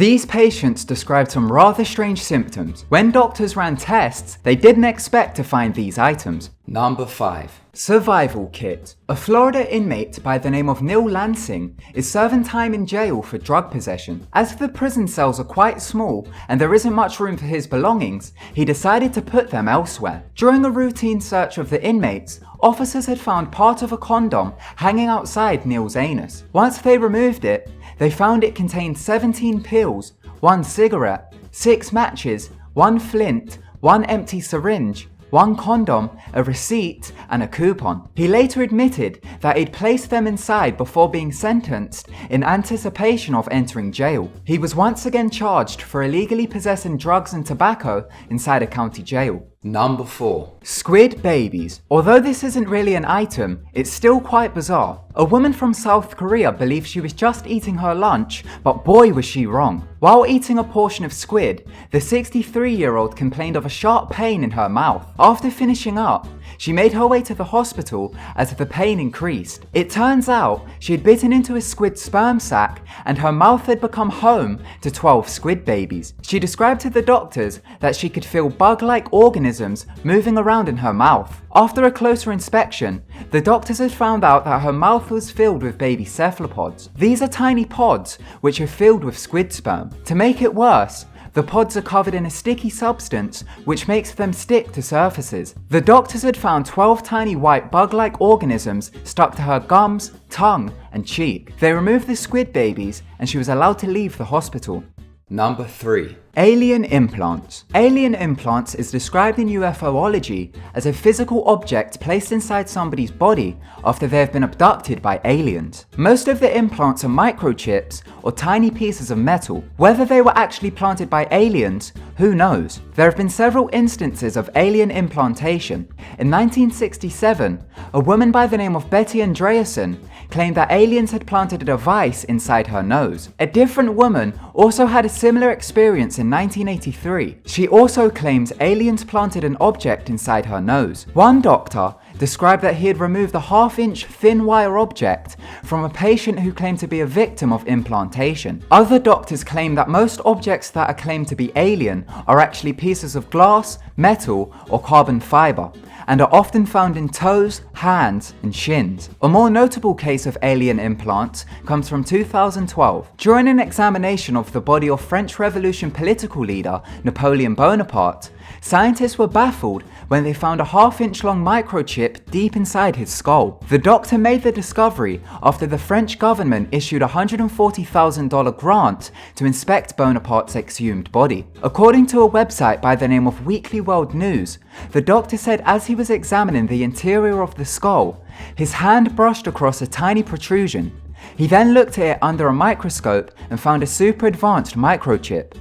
These patients described some rather strange symptoms. When doctors ran tests, they didn't expect to find these items. Number 5. Survival Kit. A Florida inmate by the name of Neil Lansing is serving time in jail for drug possession. As the prison cells are quite small and there isn't much room for his belongings, he decided to put them elsewhere. During a routine search of the inmates, officers had found part of a condom hanging outside Neil's anus. Once they removed it, they found it contained 17 pills, 1 cigarette, 6 matches, 1 flint, 1 empty syringe, 1 condom, a receipt, and a coupon. He later admitted that he'd placed them inside before being sentenced in anticipation of entering jail. He was once again charged for illegally possessing drugs and tobacco inside a county jail. Number 4. Squid Babies. Although this isn't really an item, it's still quite bizarre. A woman from South Korea believed she was just eating her lunch, but boy was she wrong. While eating a portion of squid, the 63-year-old complained of a sharp pain in her mouth. After finishing up, she made her way to the hospital as the pain increased. It turns out she had bitten into a squid sperm sac and her mouth had become home to 12 squid babies. She described to the doctors that she could feel bug-like organisms moving around in her mouth. After a closer inspection, the doctors had found out that her mouth was filled with baby cephalopods. These are tiny pods which are filled with squid sperm. To make it worse, the pods are covered in a sticky substance which makes them stick to surfaces. The doctors had found 12 tiny white bug-like organisms stuck to her gums, tongue, and cheek. They removed the squid babies and she was allowed to leave the hospital. Number 3. Alien implants. Alien implants is described in UFOlogy as a physical object placed inside somebody's body after they have been abducted by aliens. Most of the implants are microchips or tiny pieces of metal. Whether they were actually planted by aliens, who knows? There have been several instances of alien implantation. In 1967, a woman by the name of Betty Andreasen claimed that aliens had planted a device inside her nose. A different woman also had a similar experience in 1983. She also claims aliens planted an object inside her nose. One doctor described that he had removed a half-inch thin wire object from a patient who claimed to be a victim of implantation. Other doctors claim that most objects that are claimed to be alien are actually pieces of glass, metal, or carbon fiber, and are often found in toes, hands, and shins. A more notable case of alien implants comes from 2012. During an examination of the body of French Revolution political leader Napoleon Bonaparte, scientists were baffled when they found a half-inch long microchip deep inside his skull. The doctor made the discovery after the French government issued a $140,000 grant to inspect Bonaparte's exhumed body. According to a website by the name of Weekly World News, the doctor said as he was examining the interior of the skull, his hand brushed across a tiny protrusion. He then looked at it under a microscope and found a super advanced microchip.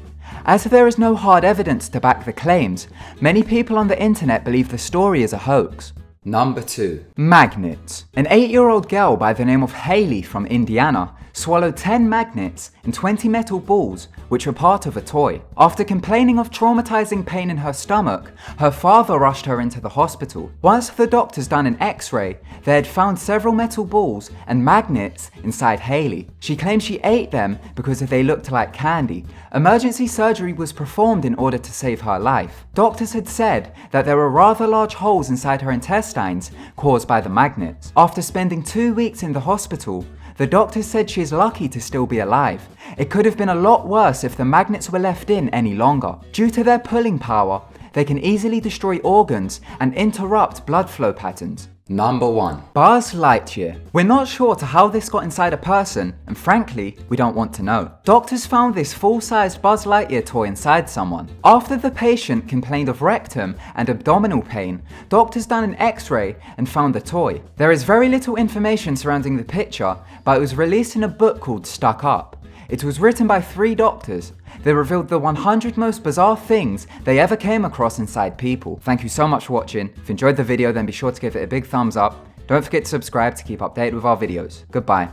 As there is no hard evidence to back the claims, many people on the internet believe the story is a hoax. Number 2. Magnets. An 8-year-old girl by the name of Haley from Indiana swallowed 10 magnets and 20 metal balls, which were part of a toy. After complaining of traumatizing pain in her stomach, her father rushed her into the hospital. Once the doctors done an x-ray, they had found several metal balls and magnets inside Haley. She claimed she ate them because they looked like candy. Emergency surgery was performed in order to save her life. Doctors had said that there were rather large holes inside her intestines caused by the magnets. After spending 2 weeks in the hospital, the doctor said she is lucky to still be alive. It could have been a lot worse if the magnets were left in any longer. Due to their pulling power, they can easily destroy organs and interrupt blood flow patterns. Number 1. Buzz Lightyear. We're not sure to how this got inside a person, and frankly, we don't want to know. Doctors found this full-sized Buzz Lightyear toy inside someone. After the patient complained of rectum and abdominal pain, doctors done an x-ray and found the toy. There is very little information surrounding the picture, but it was released in a book called Stuck Up. It was written by 3 doctors. They revealed the 100 most bizarre things they ever came across inside people. Thank you so much for watching. If you enjoyed the video, then be sure to give it a big thumbs up. Don't forget to subscribe to keep updated with our videos. Goodbye.